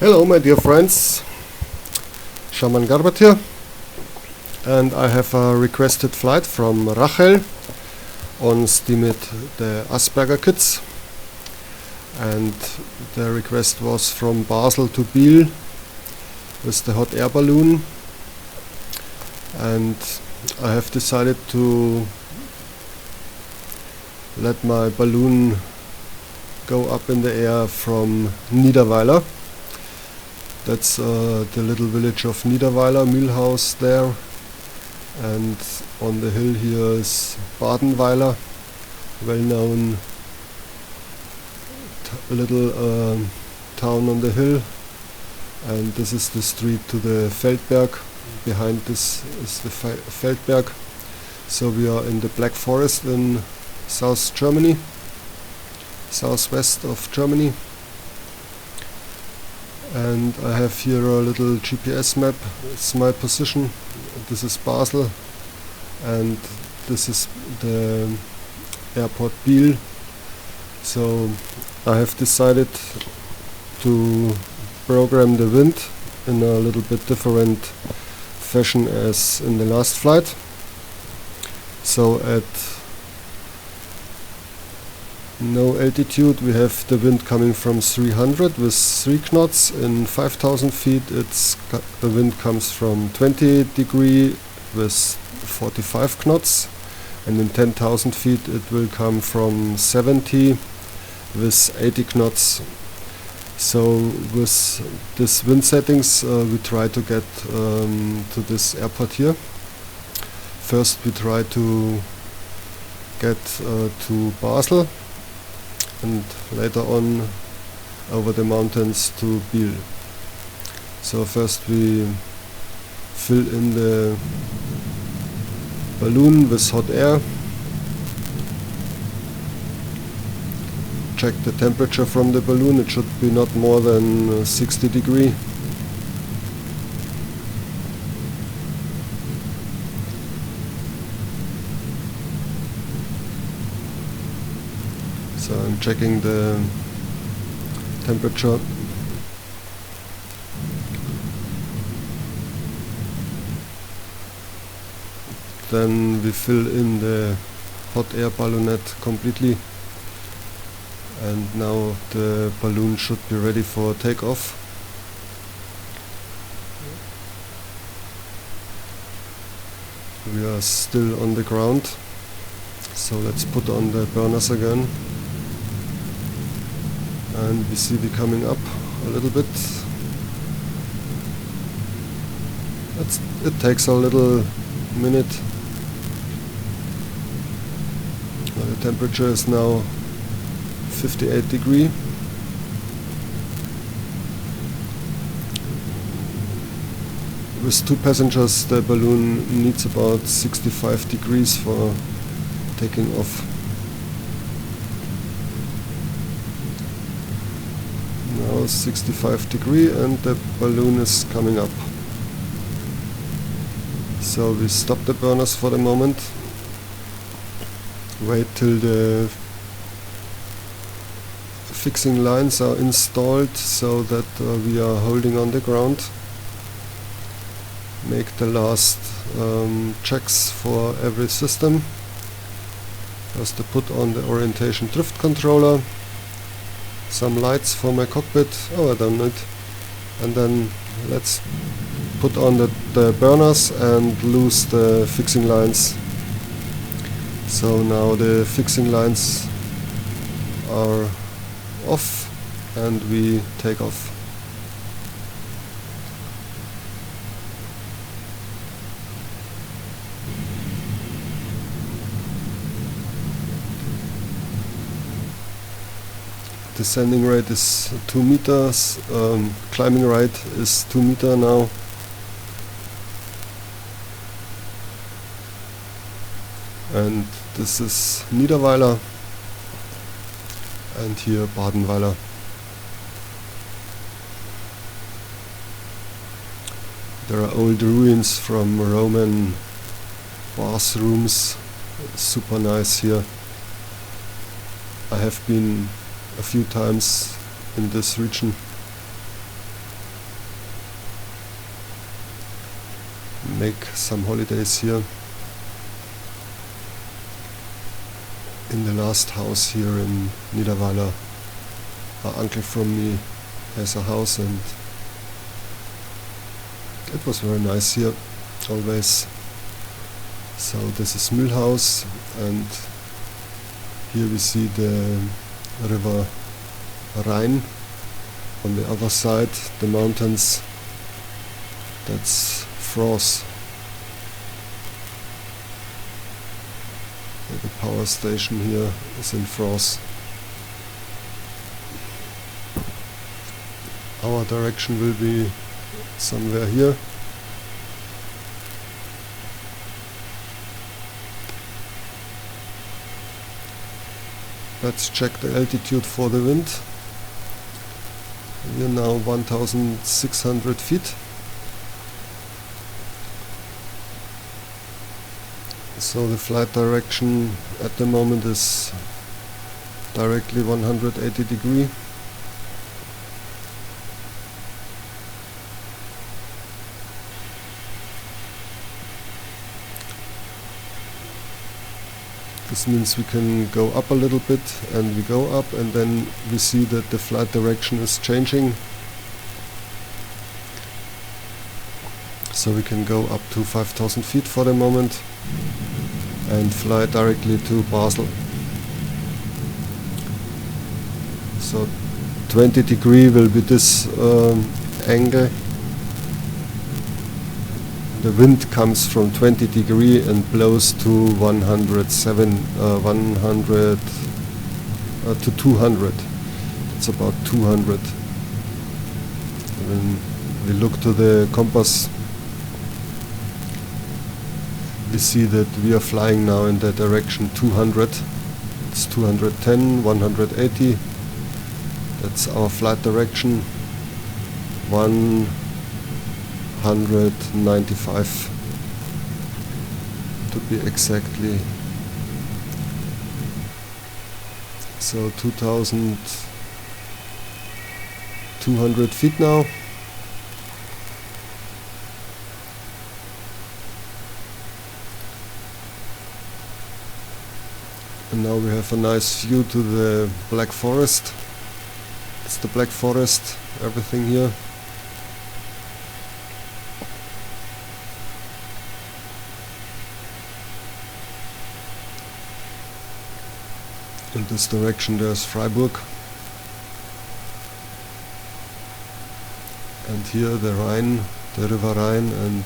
Hello my dear friends, Shaman Garbat here, and I have a requested flight from Rachel on Steemit the Asperger Kids, and the request was from Basel to Biel with the hot air balloon, and I have decided to let my balloon go up in the air from Niederweiler. That's the little village of Niederweiler, Mühlhaus there, and on the hill here is Badenweiler, well-known little town on the hill, and this is the street to the Feldberg. Behind this is the Feldberg. So we are in the Black Forest in South Germany, southwest of Germany. And I have here a little GPS map. It's my position. This is Basel, and this is the airport Biel. So I have decided to program the wind in a little bit different fashion as in the last flight. So at no altitude we have the wind coming from 300 with 3 knots. In 5,000 feet the wind comes from 20 degree with 45 knots, and in 10,000 feet it will come from 70 with 80 knots. So with this wind settings we try to get to this airport here. First we try to get to Basel, and later on over the mountains to Biel. So first we fill in the balloon with hot air, check the temperature from the balloon. It should be not more than 60 degrees. So I'm checking the temperature. Then we fill in the hot air ballonette completely, and now the balloon should be ready for takeoff. We are still on the ground, so let's put on the burners again. And we see we coming up a little bit. It takes a little minute. The temperature is now 58 degrees. With 2 passengers the balloon needs about 65 degrees for taking off. Now 65 degrees and the balloon is coming up. So we stop the burners for the moment. Wait till the fixing lines are installed so that we are holding on the ground. Make the last checks for every system. First to put on the orientation drift controller, some lights for my cockpit. Oh, I don't need. And then let's put on the burners and loose the fixing lines. So now the fixing lines are off and we take off. Descending rate is 2 meters, climbing rate is 2 meters now. And this is Niederweiler, and here Badenweiler. There are old ruins from Roman bathrooms, super nice here. I have been a few times in this region. make some holidays here. In the last house here in Niederweiler, an uncle from me has a house, and it was very nice here always. So this is Mühlhaus, and here we see the river Rhein. On the other side, the mountains, that's Fros. The power station here is in Fros. Our direction will be somewhere here. Let's check the altitude for the wind. We are now 1,600 feet. So the flight direction at the moment is directly 180 degrees. This means we can go up a little bit, and we go up, and then we see that the flight direction is changing. So we can go up to 5,000 feet for the moment and fly directly to Basel. So 20 degrees will be this angle. The wind comes from 20 degrees and blows to 100 to 200. It's about 200. When we look to the compass, we see that we are flying now in the direction 200. It's 210, 180. That's our flight direction. 195 to be exactly. So 2,200 feet now. And now we have a nice view to the Black Forest. It's the Black Forest, everything here. In this direction there's Freiburg, and here the Rhine, the river Rhine, and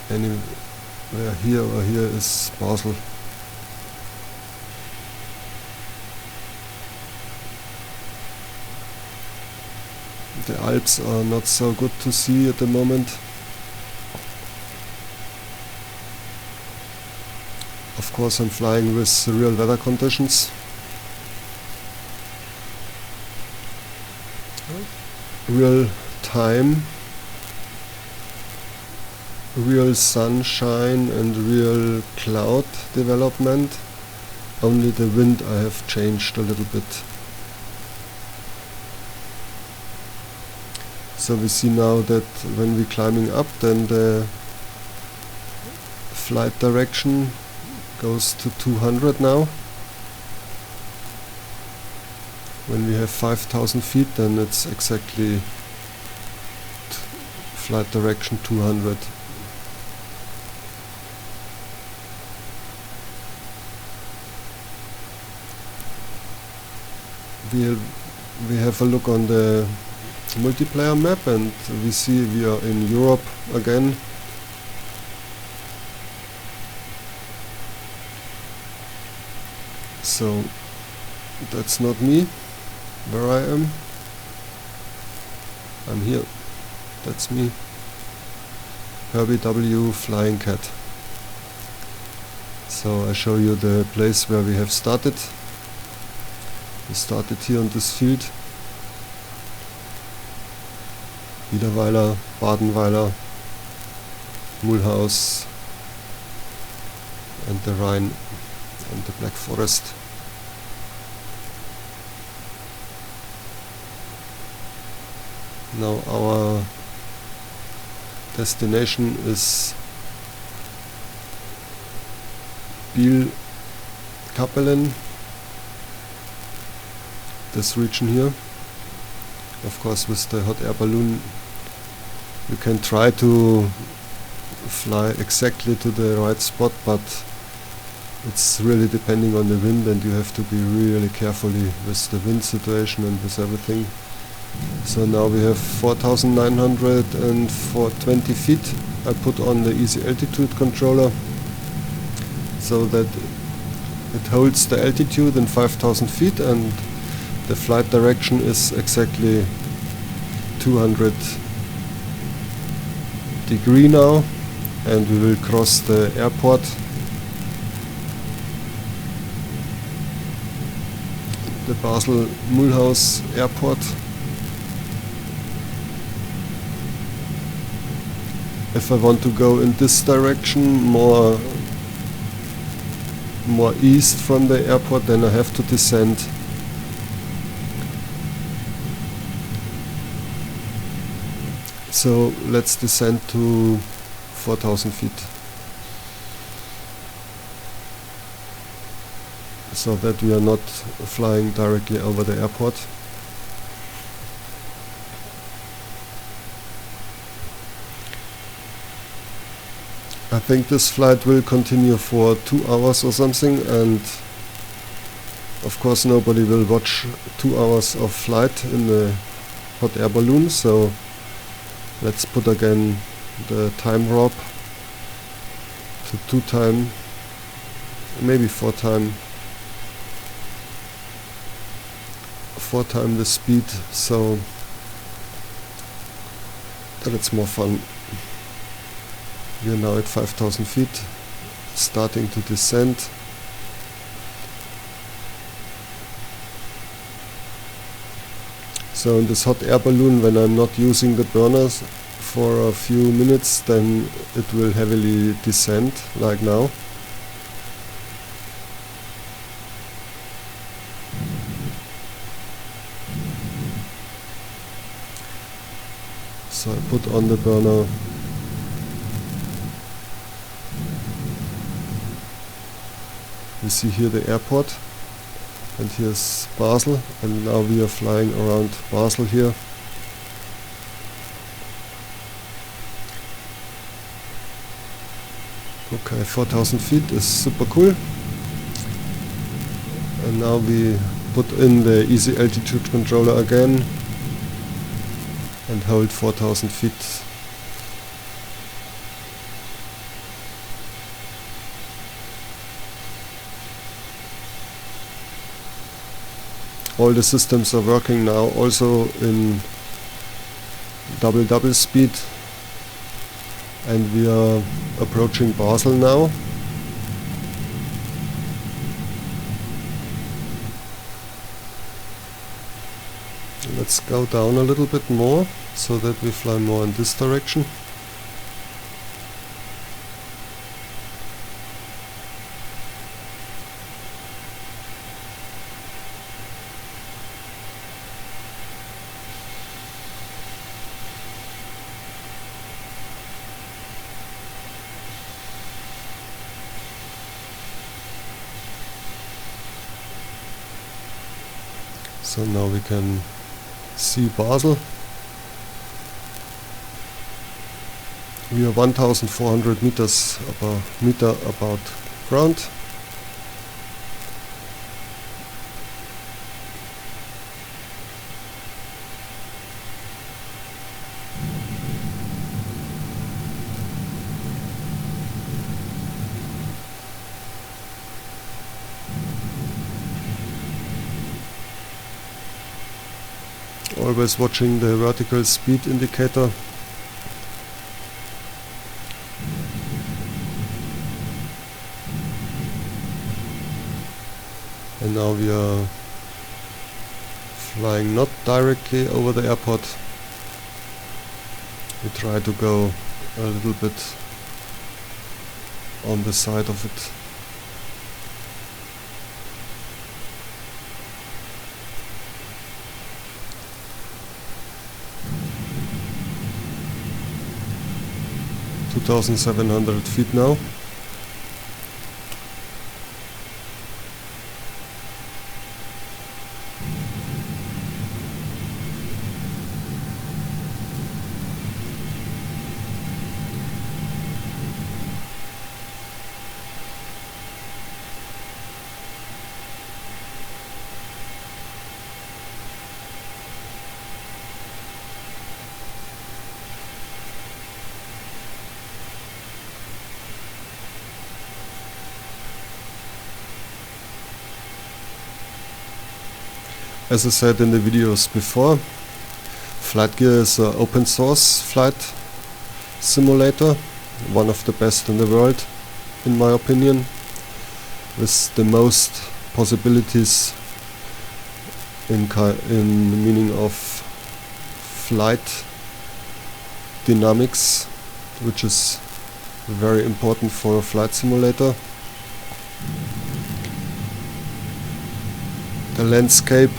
anywhere here or here is Basel. The Alps are not so good to see at the moment. Of course, I'm flying with real weather conditions. Real time, real sunshine and real cloud development. Only the wind I have changed a little bit. So we see now that when we're climbing up, then the flight direction goes to 200 now. When we have 5,000 feet, then it's exactly flight direction 200. We have a look on the multiplayer map, and we see we are in Europe again. So that's not me, where I am. I'm here. That's me. Herbie W. FlyingCat. So I show you the place where we have started. We started here on this field. Niederweiler, Badenweiler, Mühlhaus, and the Rhine and the Black Forest. Now our Destination is Biel-Kapellen, this region here. Of course, with the hot air balloon you can try to fly exactly to the right spot, but it's really depending on the wind, and you have to be really carefully with the wind situation and with everything. So now we have 4,920 feet. I put on the easy altitude controller so that it holds the altitude in 5,000 feet, and the flight direction is exactly 200 degree now, and we will cross the airport. The Basel-Mulhouse airport. If I want to go in this direction, more east from the airport, then I have to descend. So let's descend to 4,000 feet, so that we are not flying directly over the airport. I think this flight will continue for 2 hours or something, and of course nobody will watch 2 hours of flight in the hot air balloon, so let's put again the time warp to 2 times, maybe 4 times the speed, so that it's more fun. We are now at 5,000 feet, starting to descend. So in this hot air balloon, when I'm not using the burners for a few minutes, then it will heavily descend, like now. So I put on the burner. You see here the airport, and here's Basel, and now we are flying around Basel here. Okay, 4,000 feet is super cool. And now we put in the easy altitude controller again and hold 4,000 feet. All the systems are working now, also in double speed, and we are approaching Basel now. Let's go down a little bit more so that we fly more in this direction. So now we can see Basel. We are 1,400 meters above ground. Always watching the vertical speed indicator. And now we are flying not directly over the airport. We try to go a little bit on the side of it. 2,700 feet now. As I said in the videos before, FlightGear is an open source flight simulator, one of the best in the world in my opinion, with the most possibilities in the meaning of flight dynamics, which is very important for a flight simulator. The landscape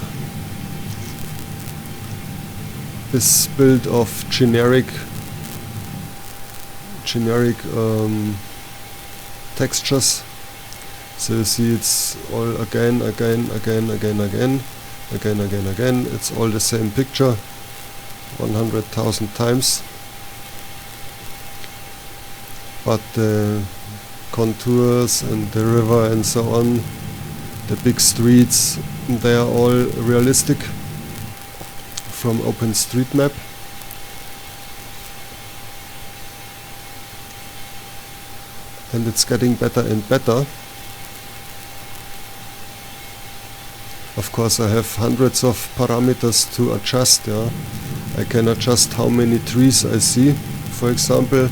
is built of generic textures. So you see it's all again. It's all the same picture 100,000 times. But the contours and the river and so on, the big streets, they are all realistic from OpenStreetMap. And it's getting better and better. Of course I have hundreds of parameters to adjust. Yeah, I can adjust how many trees I see, for example,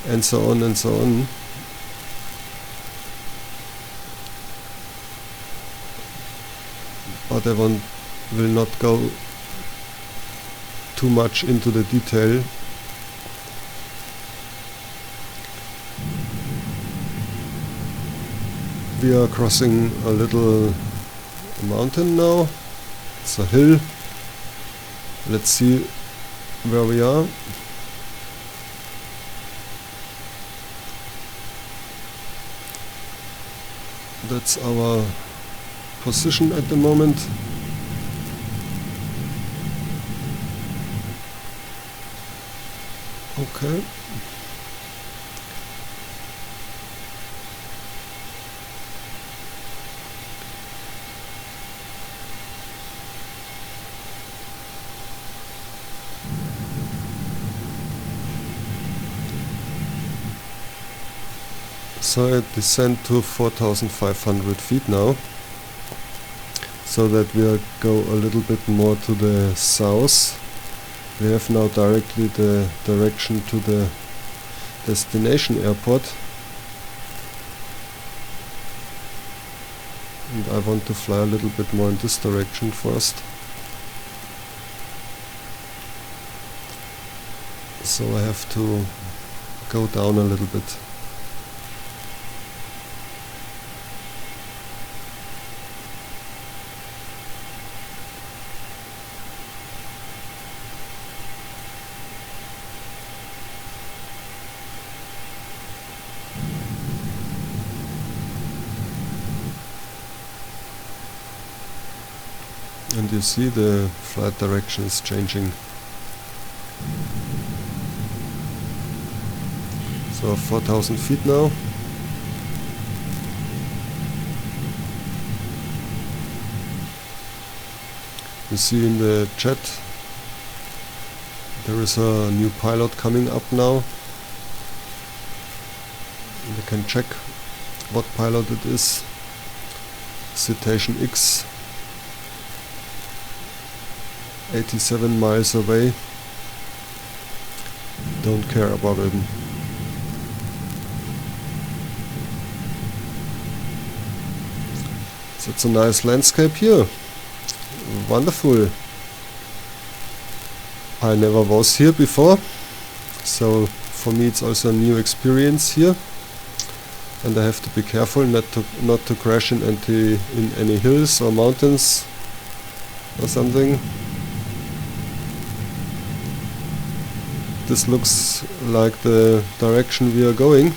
and so on and so on. But I will not go too much into the detail. We are crossing a little mountain now. It's a hill. Let's see where we are. That's our position at the moment. Okay. So I descend to 4,500 feet now, so that we'll go a little bit more to the south. We have now directly the direction to the destination airport, and I want to fly a little bit more in this direction first. So I have to go down a little bit. And you see the flight direction is changing. So 4,000 feet now. You see in the chat there is a new pilot coming up now. And you can check what pilot it is. Citation X. 87 miles away. Don't care about it. So it's a nice landscape here. Wonderful. I never was here before, so for me it's also a new experience here. And I have to be careful not to crash in any hills or mountains or something. This looks like the direction we are going,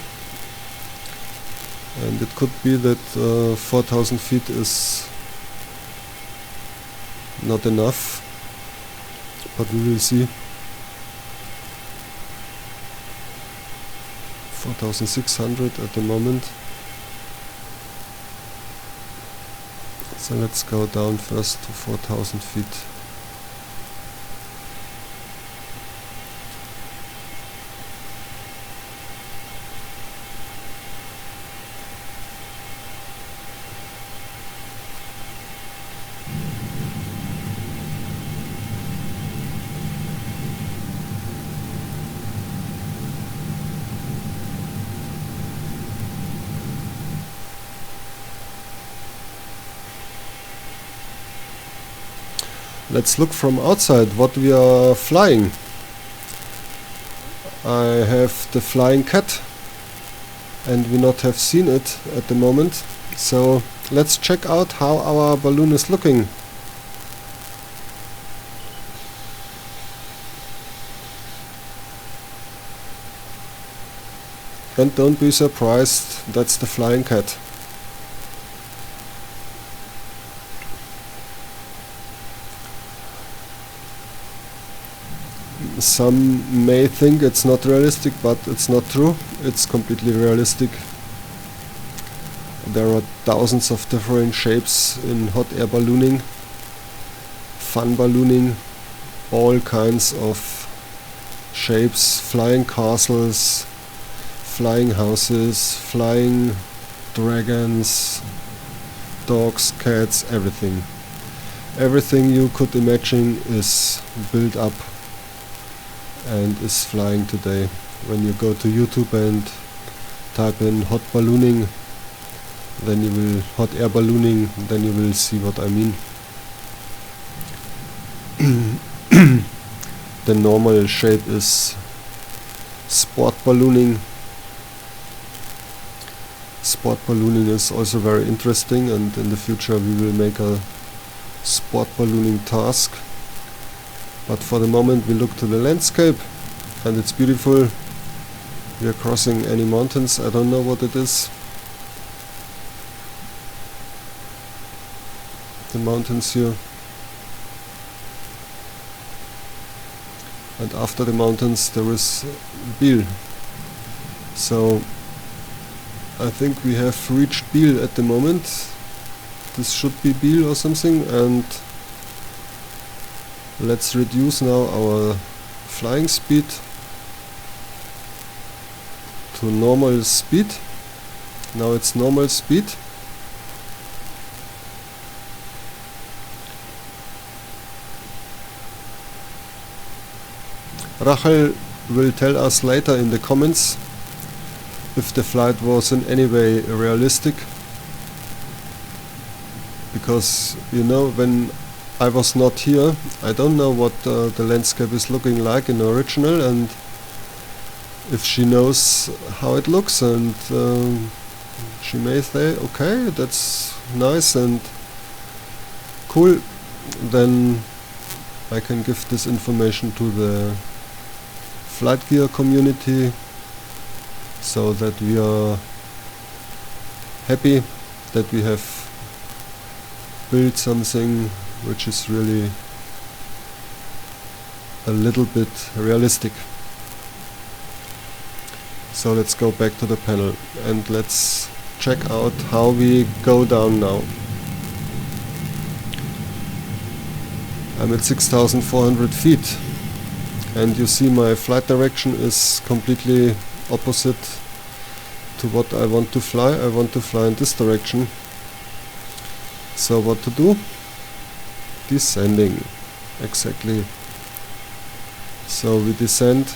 and it could be that 4000 feet is not enough, but we will see. 4600 at the moment. So let's go down first to 4000 feet. Let's look from outside what we are flying. I have the FlyingCat, and we not have seen it at the moment. So let's check out how our balloon is looking. And don't be surprised, that's the FlyingCat. Some may think it's not realistic, but it's not true. It's completely realistic. There are thousands of different shapes in hot air ballooning, fun ballooning, all kinds of shapes, flying castles, flying houses, flying dragons, dogs, cats, everything. Everything you could imagine is built up and is flying today. When you go to YouTube and type in hot ballooning, then you will hot air ballooning, then you will see what I mean. The normal shape is sport ballooning. Sport ballooning is also very interesting, and in the future we will make a sport ballooning task. But for the moment we look to the landscape, and it's beautiful. We are crossing any mountains, I don't know what it is. The mountains here. And after the mountains there is Biel. So I think we have reached Biel at the moment. This should be Biel or something, and let's reduce now our flying speed to normal speed. Now it's normal speed. Rachel will tell us later in the comments if the flight was in any way realistic, because you know, when I was not here, I don't know what the landscape is looking like in the original, and if she knows how it looks, and she may say, okay, that's nice and cool, then I can give this information to the FlightGear community, so that we are happy that we have built something which is really a little bit realistic. So let's go back to the panel and let's check out how we go down now. I'm at 6,400 feet, and you see my flight direction is completely opposite to what I want to fly. I want to fly in this direction. So what to do? Descending, exactly. So we descend,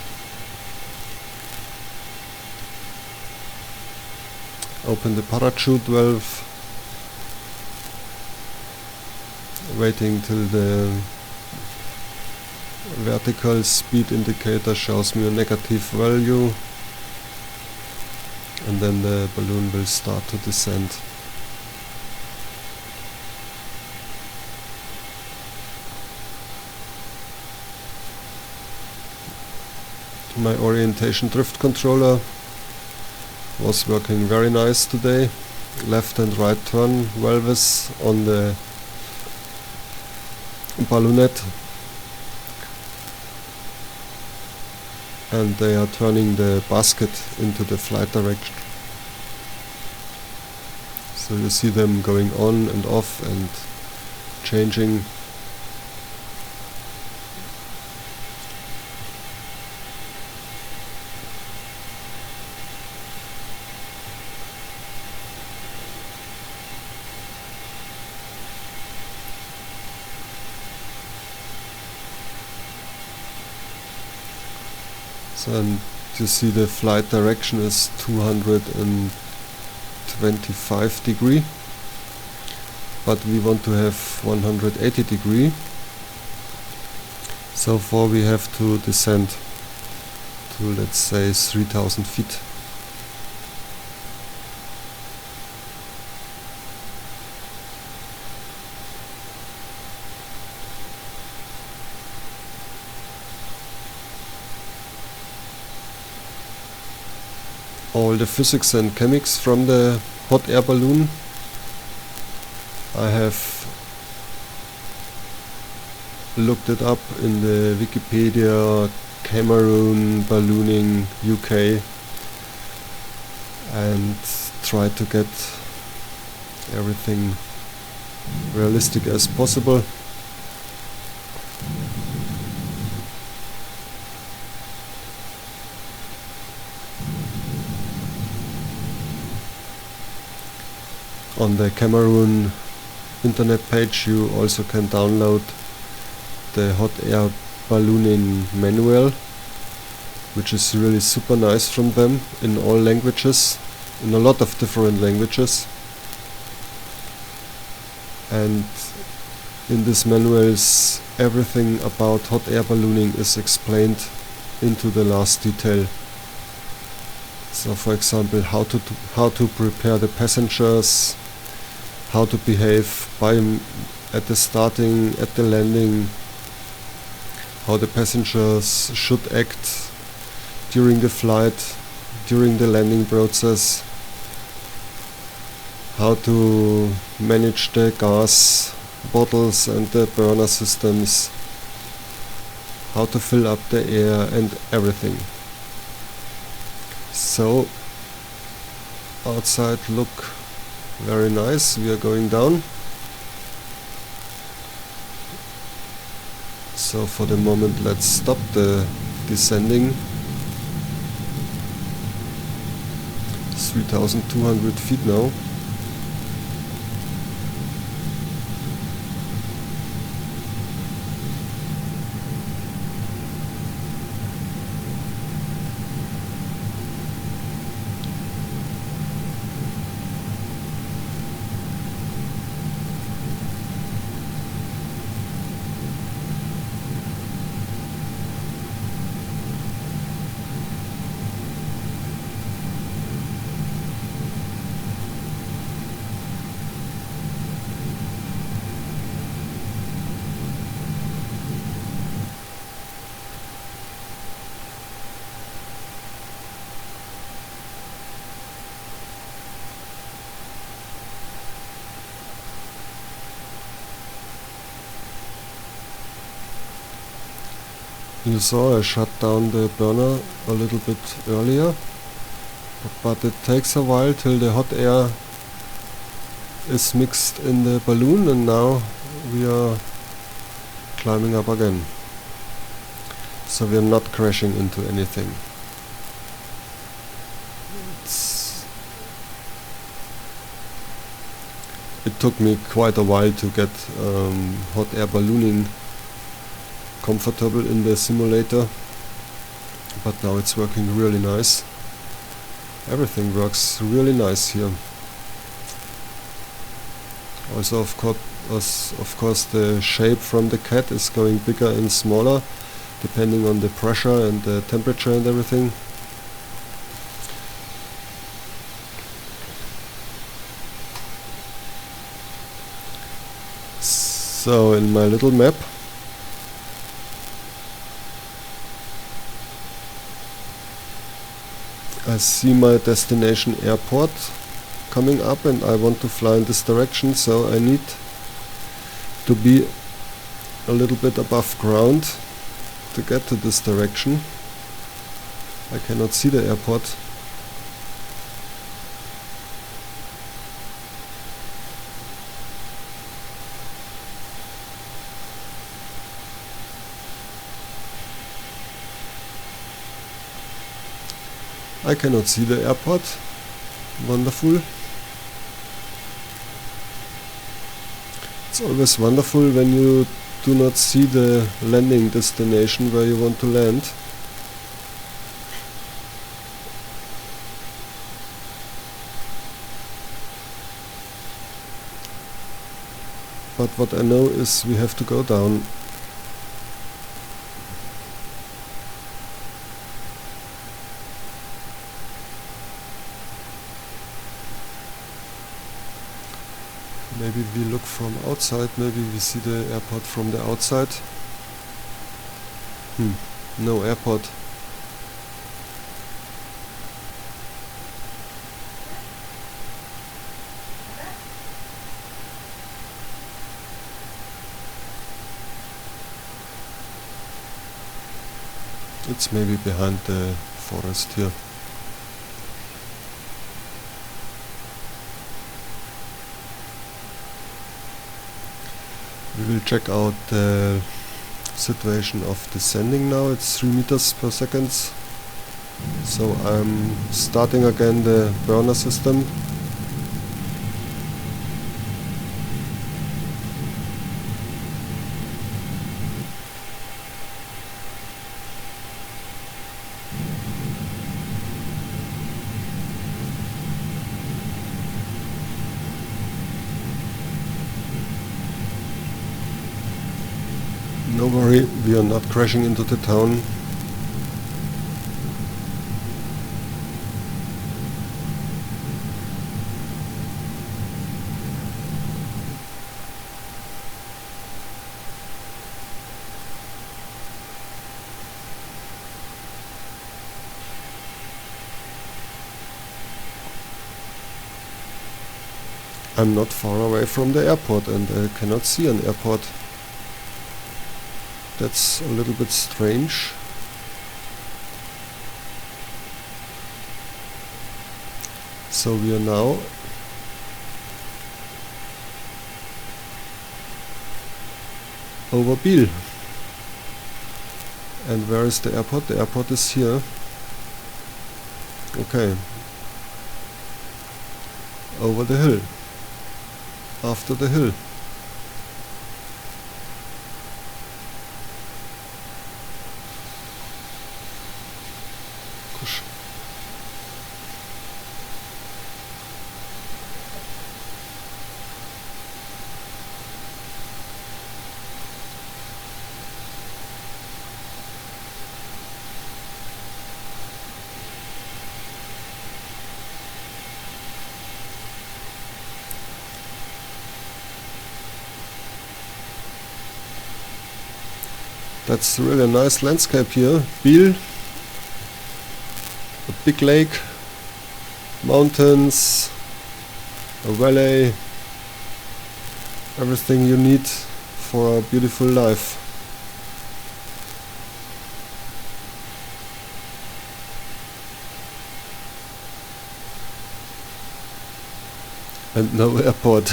open the parachute valve, waiting till the vertical speed indicator shows me a negative value, and then the balloon will start to descend. My orientation drift controller was working very nice today. Left and right turn valves on the balloonette, and they are turning the basket into the flight direction. So you see them going on and off and changing. So, and you see the flight direction is 225 degree, but we want to have 180 degree. So far we have to descend to, let's say, 3000 feet. All the physics and chemics from the hot air balloon I have looked it up in the Wikipedia Cameroon Ballooning UK and tried to get everything realistic as possible. On the Cameroon internet page you also can download the hot air ballooning manual, which is really super nice from them in all languages, in a lot of different languages. And in this manuals everything about hot air ballooning is explained into the last detail. So for example, how to prepare the passengers, how to behave at the starting, at the landing, how the passengers should act during the flight, during the landing process, how to manage the gas bottles and the burner systems, how to fill up the air and everything. So outside look very nice. We are going down. So for the moment let's stop the descending. 3200 feet now. You saw I shut down the burner a little bit earlier, but it takes a while till the hot air is mixed in the balloon, and now we are climbing up again. So we are not crashing into anything. It took me quite a while to get hot air ballooning comfortable in the simulator, but now it's working really nice. Everything works really nice here. Also of course the shape from the cat is going bigger and smaller depending on the pressure and the temperature and everything. So in my little map I see my destination airport coming up and I want to fly in this direction, so I need to be a little bit above ground to get to this direction. I cannot see the airport. I cannot see the airport. Wonderful. It's always wonderful when you do not see the landing destination where you want to land. But what I know is we have to go down. Maybe we look from outside, maybe we see the airport from the outside. No airport. It's maybe behind the forest here. We will check out the situation of descending now. It's 3 meters per second. So I'm starting again the burner system. No worry, we are not crashing into the town. I'm not far away from the airport and I cannot see an airport. That's a little bit strange. So we are now over Biel. And where is the airport? The airport is here. Okay. Over the hill. After the hill. That's really a nice landscape here. Biel, a big lake, mountains, a valley, everything you need for a beautiful life. And no airport.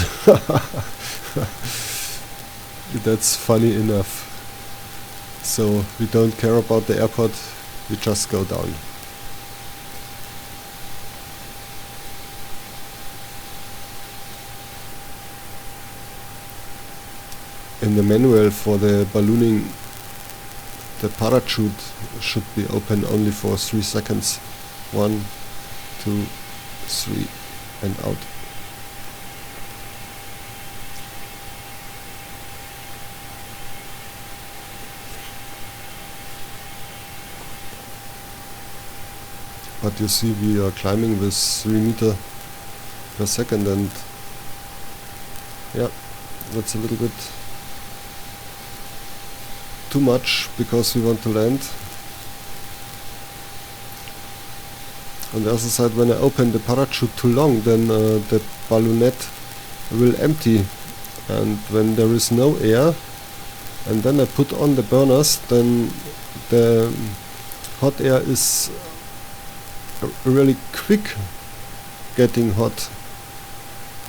That's funny enough. So we don't care about the airport, we just go down. In the manual for the ballooning, the parachute should be open only for 3 seconds. 1, 2, 3 and out. But you see we are climbing with 3 meters per second and yeah, that's a little bit too much because we want to land. On the other side, when I open the parachute too long, then the balloonette will empty, and when there is no air and then I put on the burners, then the hot air is really quick getting hot.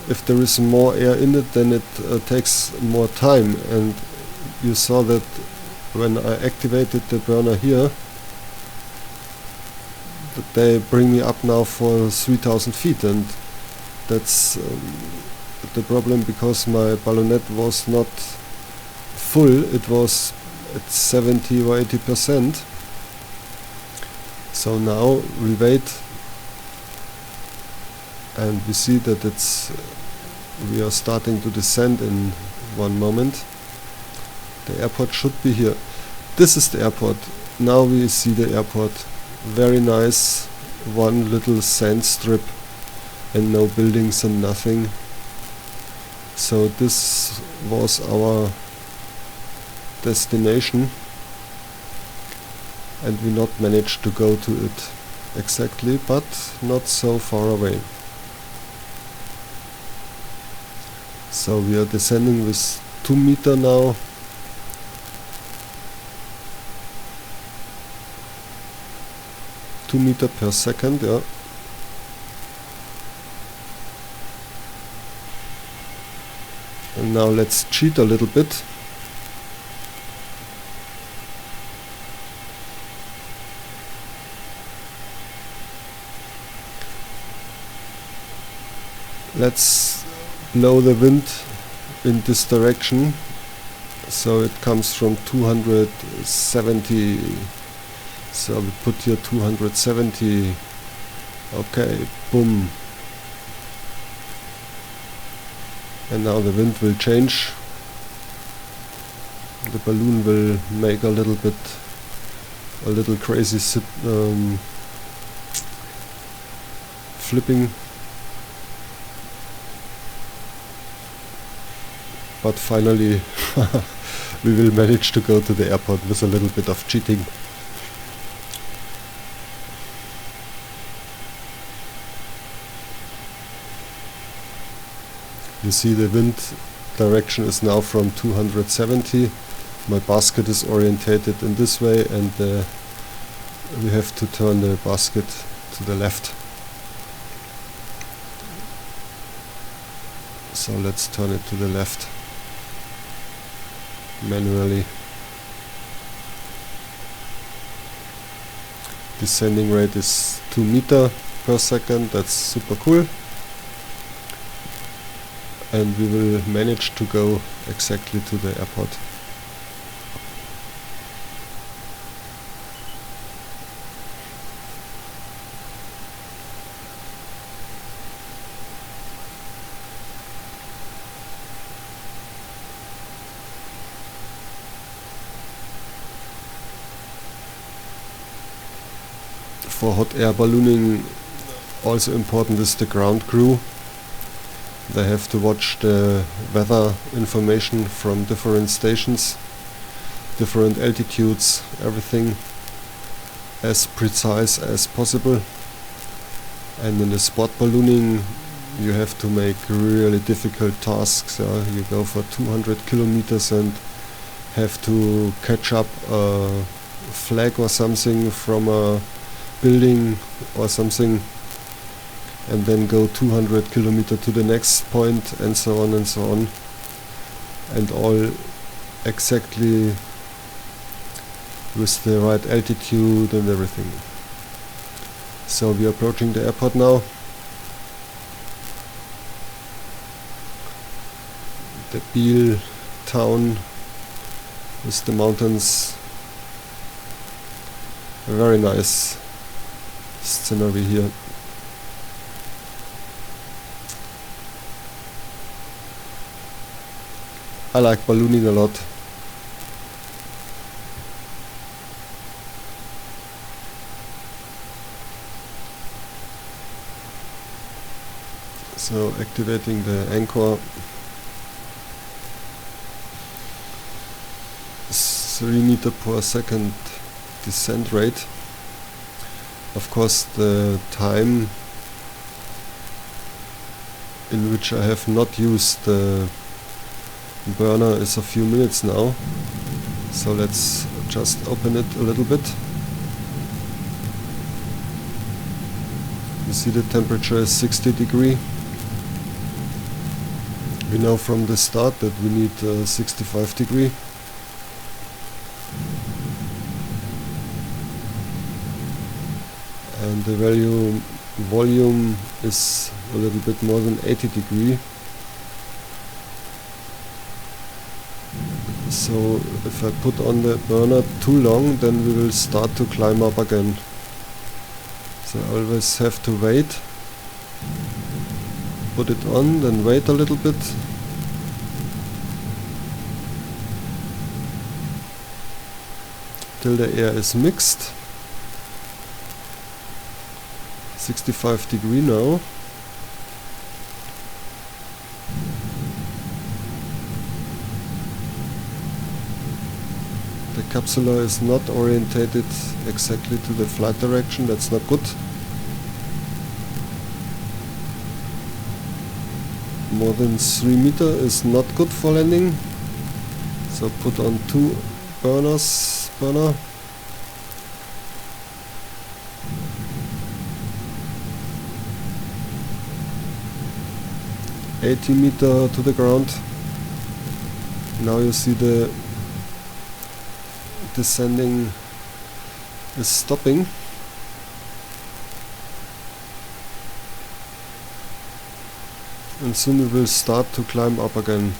If there is more air in it, then it takes more time, and you saw that when I activated the burner here, that they bring me up now for 3000 feet, and that's the problem, because my balloonette was not full, it was at 70 or 80%. So now we wait, and we see that we are starting to descend in one moment. The airport should be here. This is the airport. Now we see the airport. Very nice, one little sand strip and no buildings and nothing. So this was our destination, and we not managed to go to it exactly, but not so far away. So we are descending with 2 meter now. Meter per second, yeah. And now let's cheat a little bit. Let's blow the wind in this direction, so it comes from 270. So we put here 270. Okay, boom. And now the wind will change. The balloon will make a little crazy flipping. But finally we will manage to go to the airport with a little bit of cheating. You see the wind direction is now from 270. My basket is orientated in this way, and we have to turn the basket to the left. So let's turn it to the left manually. Descending rate is 2 meter per second. That's super cool. And we will manage to go exactly to the airport. For hot air ballooning, also important is the ground crew. They have to watch the weather information from different stations, different altitudes, everything as precise as possible. And in the spot ballooning you have to make really difficult tasks. You go for 200 kilometers and have to catch up a flag or something from a building or something, and then go 200 kilometers to the next point, and so on and so on, and all exactly with the right altitude and everything. So we are approaching the airport now. The Biel town with the mountains. A very nice scenery here. I like ballooning a lot. So activating the anchor. 3 meter per second descent rate. Of course, the time in which I have not used the burner is a few minutes now. So let's just open it a little bit. You see the temperature is 60 degrees. We know from the start that we need 65 degrees. And the volume is a little bit more than 80 degrees. So if I put on the burner too long, then we will start to climb up again. So I always have to wait, put it on, then wait a little bit. Till the air is mixed. 65 degrees now. The capsular is not orientated exactly to the flight direction, that's not good. More than 3 meters is not good for landing. So put on 2 burner. 80 meters to the ground. Now you see the descending is stopping. And soon we will start to climb up again.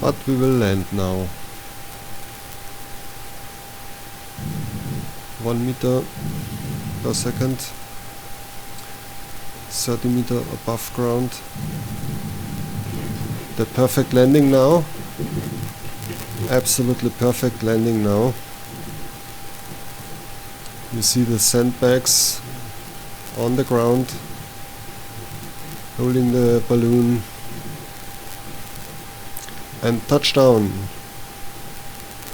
But we will land now. 1 meter per second, 30 meters above ground. The perfect landing now. Absolutely perfect landing now. You see the sandbags on the ground, holding the balloon, and touchdown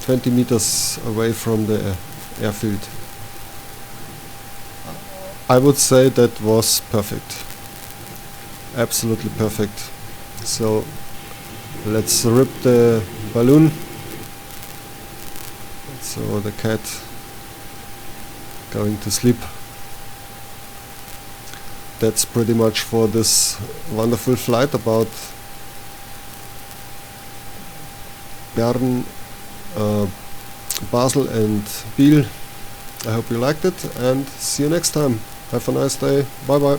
20 meters away from the airfield. I would say that was perfect. Absolutely perfect. So let's rip the balloon. So the cat going to sleep. That's pretty much for this wonderful flight about Bern, Basel and Biel. I hope you liked it and see you next time. Have a nice day. Bye bye.